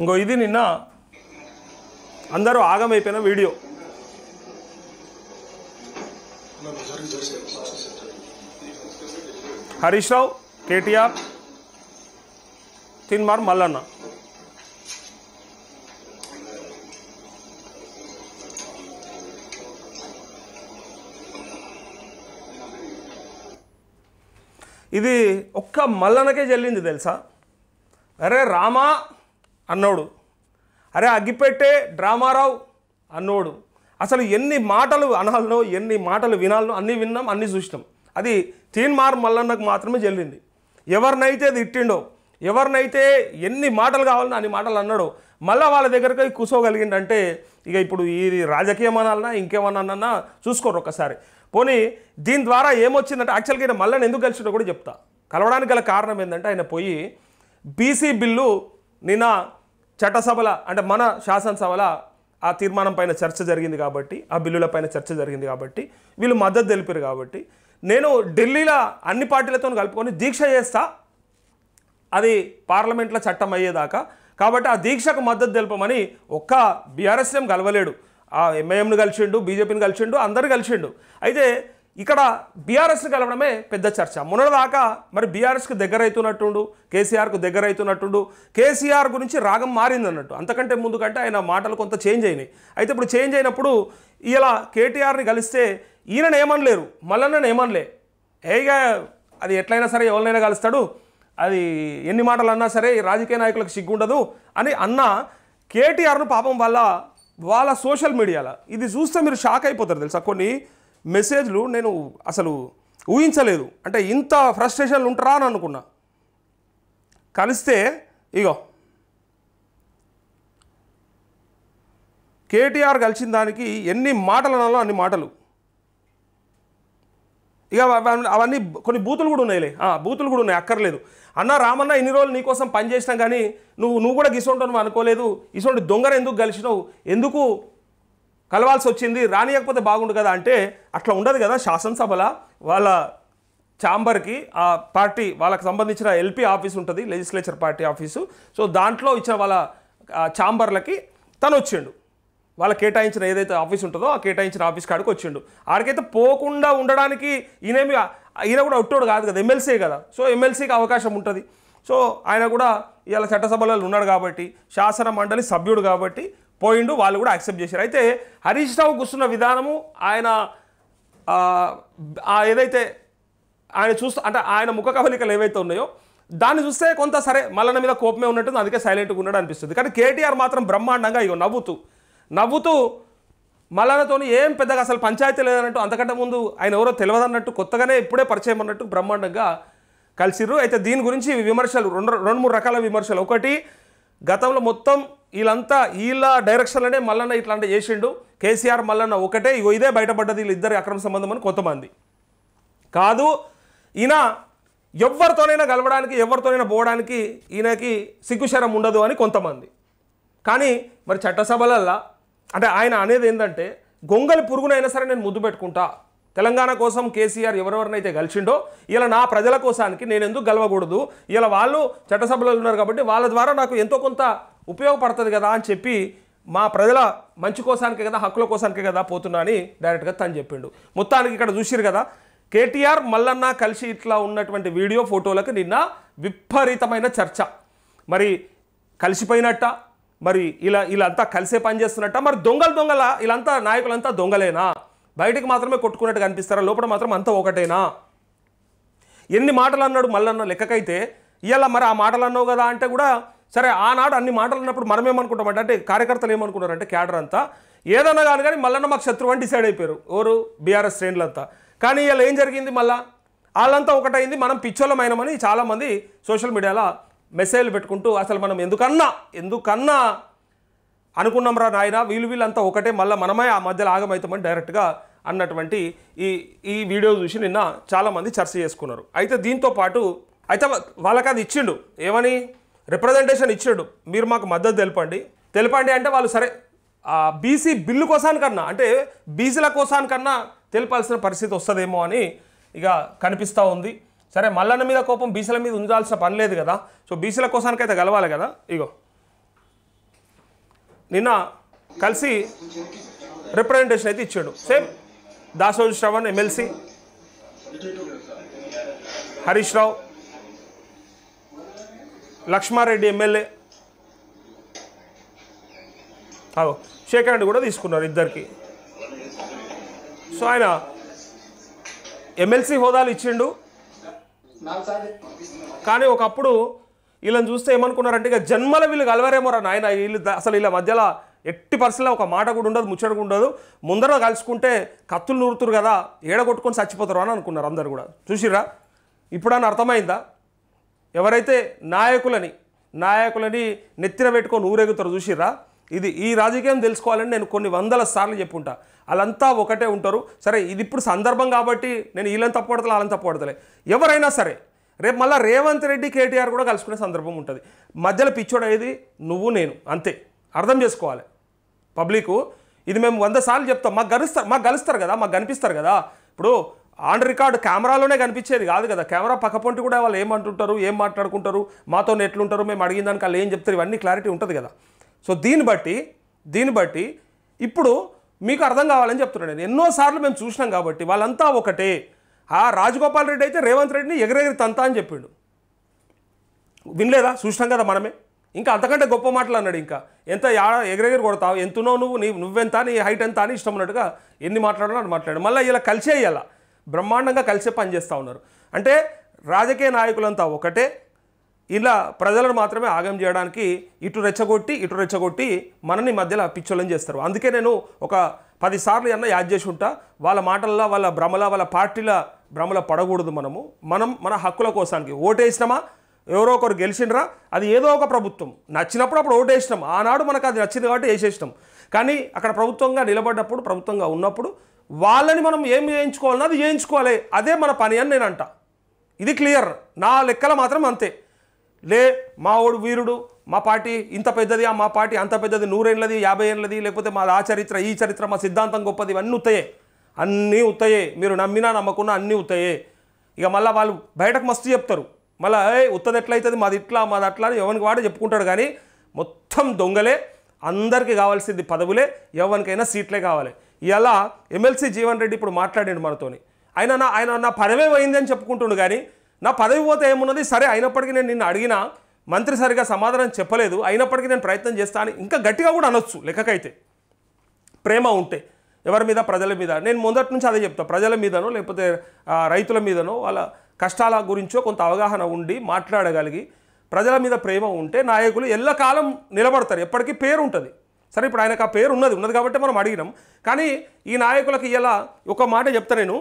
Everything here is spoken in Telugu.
ఇంకో ఇది నిన్న అందరూ ఆగమైపోయిన వీడియో. హరీష్ రావు, కేటీఆర్, తిన్మార్ మల్లన్న. ఇది ఒక్క మల్లన్నకే చెల్లింది తెలుసా. అరే రామా అన్నోడు, అరే అగ్గిపెట్టే డ్రామారావు అన్నోడు, అసలు ఎన్ని మాటలు అనాలనో ఎన్ని మాటలు వినాలనో అన్నీ విన్నాం, అన్నీ చూసినాం. అది తీన్మార్ మల్లన్నకు మాత్రమే చెల్లింది. ఎవరినైతే తిట్టిండో, ఎవరినైతే ఎన్ని మాటలు కావాలనో అన్ని మాటలు అన్నాడో, మళ్ళీ వాళ్ళ దగ్గరికి కూర్చోగలిగిందంటే ఇక ఇప్పుడు ఇది రాజకీయం అనాలన్నా ఇంకేమన్నా చూసుకోరు ఒకసారి. పోనీ దీని ద్వారా ఏమొచ్చిందంటే యాక్చువల్గా ఆయన మల్లన్న ఎందుకు కలిసిండో కూడా చెప్తా. కలవడానికి గల కారణం ఏంటంటే ఆయన పోయి బీసీ బిల్లు నిన్న చట్టసభల అంటే మన శాసనసభల ఆ తీర్మానం పైన చర్చ జరిగింది కాబట్టి, ఆ బిల్లుల పైన చర్చ జరిగింది కాబట్టి, వీళ్ళు మద్దతు తెలిపారు కాబట్టి నేను ఢిల్లీలో అన్ని పార్టీలతో కలుపుకొని దీక్ష చేస్తా అది పార్లమెంట్లో చట్టం అయ్యేదాకా. కాబట్టి ఆ దీక్షకు మద్దతు తెలపమని ఒక్క బీఆర్ఎస్ఎం కలవలేడు, ఆ ఎంఐఎంను కలిసిండు, బీజేపీని కలిసిండు, అందరు కలిసిండు. అయితే ఇక్కడ బీఆర్ఎస్ని కలవడమే పెద్ద చర్చ. మొన్నటిదాకా మరి బీఆర్ఎస్కి దగ్గర అవుతున్నట్టుండు, కేసీఆర్కు దగ్గర అవుతున్నట్టుండు, కేసీఆర్ గురించి రాగం మారింది అన్నట్టు. అంతకంటే ముందు కంటే ఆయన మాటలు కొంత చేంజ్ అయినాయి. అయితే ఇప్పుడు చేంజ్ అయినప్పుడు ఇలా కేటీఆర్ని కలిస్తే ఈయనను ఏమనలేరు, మల్లన్నను ఏమనలే. ఏగా అది ఎట్లయినా సరే ఎవరినైనా కలుస్తాడు, అది ఎన్ని మాటలు అన్నా సరే రాజకీయ నాయకులకు సిగ్గుండదు అని అన్న కేటీఆర్ను పాపం వాళ్ళ సోషల్ మీడియాలో ఇది చూస్తే మీరు షాక్ అయిపోతారు తెలుసా. కొన్ని మెసేజ్లు నేను అసలు ఊహించలేదు, అంటే ఇంత ఫ్రస్ట్రేషన్లు ఉంటారా అని అనుకున్నా. కలిస్తే ఇగో కేటీఆర్ కలిసిన దానికి ఎన్ని మాటలు అనాలో అన్ని మాటలు. ఇక అవన్నీ కొన్ని బూతులు కూడా ఉన్నాయిలే, బూతులు కూడా ఉన్నాయి, అక్కర్లేదు. అన్న రామన్న ఇన్ని రోజులు నీకోసం పనిచేసినాం కానీ నువ్వు కూడా గిసొంటావు అనుకోలేదు, ఇసొంటి దొంగను ఎందుకు కలిసినావు, ఎందుకు కలవాల్సి వచ్చింది, రానియకపోతే బాగుండు కదా అంటే అట్లా ఉండదు కదా. శాసనసభల వాళ్ళ ఛాంబర్కి ఆ పార్టీ వాళ్ళకి సంబంధించిన ఎల్పీ ఆఫీస్ ఉంటుంది, లెజిస్లేచర్ పార్టీ ఆఫీసు. సో దాంట్లో ఇచ్చిన వాళ్ళ ఛాంబర్లకి తను వచ్చిండు, వాళ్ళ కేటాయించిన ఏదైతే ఆఫీస్ ఉంటుందో ఆ కేటాయించిన ఆఫీస్ కాడికి వచ్చిండు. ఆడికైతే పోకుండా ఉండడానికి ఈయన కూడా ఒట్టోడు కాదు కదా, ఎమ్మెల్సీ కదా. సో ఎమ్మెల్సీకి అవకాశం ఉంటుంది. సో ఆయన కూడా ఇవాళ చట్టసభలలో ఉన్నాడు కాబట్టి, శాసన మండలి సభ్యుడు కాబట్టి పోయిండు, వాళ్ళు కూడా యాక్సెప్ట్ చేశారు. అయితే హరీష్ రావు కూర్చున్న విధానము, ఆయన ఏదైతే ఆయన అంటే ఆయన ముఖ కవలికలు ఏవైతే ఉన్నాయో దాన్ని చూస్తే కొంత సరే మల్లన్న మీద కోపమే ఉన్నట్టుంది, అందుకే సైలెంట్గా ఉన్నాడు అనిపిస్తుంది. కానీ కేటీఆర్ మాత్రం బ్రహ్మాండంగా ఇగో నవ్వుతూ మల్లన్నతో ఏం పెద్దగా అసలు పంచాయతీ లేదన్నట్టు, అంతకంటే ముందు ఆయన ఎవరో తెలియదన్నట్టు, కొత్తగానే ఇప్పుడే పరిచయం అన్నట్టు బ్రహ్మాండంగా కలిసిర్రు. అయితే దీని గురించి విమర్శలు రెండు మూడు రకాల విమర్శలు. ఒకటి, గతంలో మొత్తం వీళ్ళ డైరెక్షన్లోనే మల్లన్న ఇట్లాంటి చేసిండు, కేసీఆర్ మల్లన్న ఒకటే, ఇదే బయటపడ్డది వీళ్ళిద్దరి అక్రమ సంబంధం అని కొంతమంది. కాదు, ఈయన ఎవరితోనైనా కలవడానికి ఎవరితోనైనా పోవడానికి ఈయనకి సిగ్గుశరం ఉండదు అని కొంతమంది. కానీ మరి చట్టసభలల్లో అంటే ఆయన అనేది ఏంటంటే గొంగలి పురుగునైనా సరే నేను ముద్దు పెట్టుకుంటా, తెలంగాణ కోసం కేసీఆర్ ఎవరెవరినైతే కలిసిండో ఇలా నా ప్రజల కోసానికి నేను ఎందుకు గెలవకూడదు, ఇలా వాళ్ళు చట్టసభలో ఉన్నారు కాబట్టి వాళ్ళ ద్వారా నాకు ఎంతో కొంత ఉపయోగపడుతుంది కదా అని చెప్పి మా ప్రజల మంచి కోసానికే కదా, హక్కుల కోసానికే కదా పోతున్నా అని డైరెక్ట్గా తను చెప్పిండు. మొత్తానికి ఇక్కడ చూసిరు కదా, కేటీఆర్ మల్లన్న కలిసి ఇట్లా ఉన్నటువంటి వీడియో ఫోటోలకు నిన్న విపరీతమైన చర్చ. మరి కలిసిపోయినట్ట, మరి వీళ్ళంతా కలిసే పనిచేస్తున్నట్ట, మరి దొంగల వీళ్ళంతా నాయకులంతా దొంగలేనా, బయటికి మాత్రమే కొట్టుకున్నట్టు కనిపిస్తారా, లోపల మాత్రం అంతా ఒకటేనా? ఎన్ని మాటలు అన్నాడు మల్లన్న లెక్కకైతే, ఇవాళ మరి ఆ మాటలు అన్నావు కదా అంటే కూడా సరే, ఆనాడు అన్ని మాటలు అన్నప్పుడు మనం ఏమనుకుంటామంటే, అంటే కార్యకర్తలు ఏమనుకున్నారంటే క్యాడర్ అంతా ఏదన్నా కానీ మల్లన్న మాకు శత్రువు అని డిసైడ్ అయిపోయారు ఎవరు, బీఆర్ఎస్ శ్రేణులంతా. కానీ ఇలా ఏం జరిగింది, మళ్ళా వాళ్ళంతా ఒకటైంది, మనం పిచ్చోళ్ళమైనామని చాలామంది సోషల్ మీడియాలో మెసేజ్లు పెట్టుకుంటూ అసలు మనం ఎందుకన్నా అనుకున్నాం రా నాయన, వీళ్ళంతా ఒకటే, మళ్ళీ మనమే ఆ మధ్యలో ఆగమవుతామని డైరెక్ట్గా అన్నటువంటి ఈ వీడియో చూసి నిన్న చాలామంది చర్చ చేసుకున్నారు. అయితే దీంతో పాటు అయితే వాళ్ళకి అది ఇచ్చిండు, ఏమని రిప్రజెంటేషన్ ఇచ్చిండు, మీరు మాకు మద్దతు తెలపండి అంటే వాళ్ళు సరే బీసీ బిల్లు కోసానికన్నా అంటే బీసీల కోసానికన్నా తెలిపాల్సిన పరిస్థితి వస్తుందేమో అని ఇక కనిపిస్తూ ఉంది. సరే, మల్లన్న మీద కోపం బీసీల మీద ఉండాల్సిన పని లేదు కదా, సో బీసీల కోసానికైతే గెలవాలి కదా. ఇగో నిన్న కలిసి రిప్రజెంటేషన్ అయితే ఇచ్చాడు. Same Dasoju Shravan MLC, Harish Rao, Lakshma Reddy MLA, Shekhar Reddy కూడా తీసుకున్నారు ఇద్దరికి. సో ఆయన ఎమ్మెల్సీ హోదాలు ఇచ్చిండు. కానీ ఒకప్పుడు వీళ్ళని చూస్తే ఏమనుకున్నారంటే ఇక జన్మల వీళ్ళు కలవరేమోరా నాయన, వీళ్ళు అసలు వీళ్ళ మధ్యలో ఎట్టి పరిస్థితుల్లో ఒక మాట కూడా ఉండదు, ముచ్చట కూడా ఉండదు, ముందర కలుసుకుంటే కత్తులు నూరుతురు కదా, ఏడగొట్టుకొని చచ్చిపోతారు అని అనుకున్నారు అందరు కూడా. చూసిరా ఇప్పుడని అర్థమైందా? ఎవరైతే నాయకులని నెత్తిన పెట్టుకొని ఊరేగుతారు చూసిరా. ఈ రాజకీయం తెలుసుకోవాలని నేను కొన్ని వందల సార్లు చెప్పుంటా. వాళ్ళంతా ఒకటే ఉంటారు. సరే ఇది ఇప్పుడు సందర్భం కాబట్టి నేను వీళ్ళని తప్పుపడతలే వాళ్ళని తప్పుపడతలే. ఎవరైనా సరే రేపు మళ్ళీ రేవంత్ రెడ్డి కేటీఆర్ కూడా కలుసుకునే సందర్భం ఉంటుంది. మధ్యలో పిచ్చోడు అయ్యేది నువ్వు నేను అంతే. అర్థం చేసుకోవాలి పబ్లిక్. ఇది మేము 100 సార్లు చెప్తాం. మాకు కలుస్తారు కదా, మాకు కనిపిస్తారు కదా. ఇప్పుడు ఆన్ రికార్డ్ కెమెరాలోనే కనిపించేది కాదు కదా, కెమెరా పక్కపొంటి కూడా వాళ్ళు ఏమంటుంటారు, ఏం మాట్లాడుకుంటారు, మాతో ఎట్లుంటారు, మేము అడిగిన దానికి వాళ్ళు ఏం చెప్తారు, ఇవన్నీ క్లారిటీ ఉంటుంది కదా. సో దీన్ని బట్టి ఇప్పుడు మీకు అర్థం కావాలని చెప్తున్నాను నేను. ఎన్నోసార్లు మేము చూసినాం కాబట్టి వాళ్ళంతా ఒకటే. రాజగోపాల్ రెడ్డి అయితే రేవంత్ రెడ్డిని ఎగరెగిరి తంతా అని చెప్పిండు. వినలేదా? చూసినాం కదా మనమే. ఇంకా అంతకంటే గొప్ప మాటలు అన్నాడు. ఇంకా ఎంత ఎగరెగిరి కొడతావు, ఎంతునో నువ్వెంత, నీ హైట్ ఎంత అని ఇష్టం ఉన్నట్టుగా ఎన్ని మాట్లాడాలో అని మాట్లాడాడు. మళ్ళీ ఇలా కలిసే ఇవ్వాల బ్రహ్మాండంగా కలిసే పనిచేస్తూ ఉన్నారు. అంటే రాజకీయ నాయకులంతా ఒకటే. ఇలా ప్రజలను మాత్రమే ఆగం చేయడానికి ఇటు రెచ్చగొట్టి మనని మధ్యలో పిచ్చోళ్ళని చేస్తారు. అందుకే నేను ఒక 10 సార్లు యాద్ చేసి ఉంటా. వాళ్ళ మాటల్లో, వాళ్ళ భ్రమల, వాళ్ళ పార్టీల భ్రమల పడకూడదు. మన హక్కుల కోసానికి ఓటేసినామా, ఎవరో ఒకరు గెలిచిండ్రా, అది ఏదో ఒక ప్రభుత్వం నచ్చినప్పుడు అప్పుడు ఓటేసినాం. ఆనాడు మనకు అది నచ్చింది కాబట్టి వేసేసినాం. కానీ అక్కడ ప్రభుత్వంగా నిలబడ్డప్పుడు, ప్రభుత్వంగా ఉన్నప్పుడు వాళ్ళని మనం ఏం చేయించుకోవాలన్నా అది చేయించుకోవాలి. అదే మన పని అని నేను అంట. ఇది క్లియర్. నా లెక్కల మాత్రం అంతే. మా ఓడు వీరుడు, మా పార్టీ ఇంత పెద్దది, మా పార్టీ అంత పెద్దది, 100 ఏళ్ళది, 50 ఏళ్ళది, లేకపోతే మా ఆ చరిత్ర ఈ చరిత్ర, మా సిద్ధాంతం గొప్పది, ఇవన్నీ అన్నీ ఉత్తయే. మీరు నమ్మినా నమ్మకున్నా అన్నీ ఉత్తయే. ఇక మళ్ళీ వాళ్ళు బయటకు మస్తు చెప్తారు. మళ్ళీ ఉత్తది ఎట్లయితుంది, మాది ఇట్లా మాది అట్లా అని ఎవరికి వాడే చెప్పుకుంటాడు. కానీ మొత్తం దొంగలే. అందరికీ కావాల్సింది పదవులే, ఎవరికైనా సీట్లే కావాలి. ఇలా ఎమ్మెల్సీ జీవన్ రెడ్డి ఇప్పుడు మాట్లాడాడు మనతోని. ఆయన నా పదవే పోయింది అని చెప్పుకుంటుండు. కానీ నా పదవి పోతే ఏమున్నది, సరే అయినప్పటికీ నేను నిన్ను అడిగినా మంత్రి సరిగా సమాధానం చెప్పలేదు, అయినప్పటికీ నేను ప్రయత్నం చేస్తాను ఇంకా గట్టిగా కూడా అనొచ్చు. లెక్కకైతే ప్రేమ ఉంటే ఎవరి మీద, ప్రజల మీద. నేను మొదటి నుంచి అదే చెప్తాను. ప్రజల మీదనో లేకపోతే రైతుల మీదనో వాళ్ళ కష్టాల గురించో కొంత అవగాహన ఉండి మాట్లాడగలిగి ప్రజల మీద ప్రేమ ఉంటే నాయకులు ఎల్లకాలం నిలబడతారు. ఎప్పటికీ పేరు ఉంటుంది. సరే ఇప్పుడు ఆయనకు ఆ పేరు ఉన్నది కాబట్టి మనం అడిగినాం. కానీ ఈ నాయకులకి ఇలా ఒక మాట చెప్తా నేను.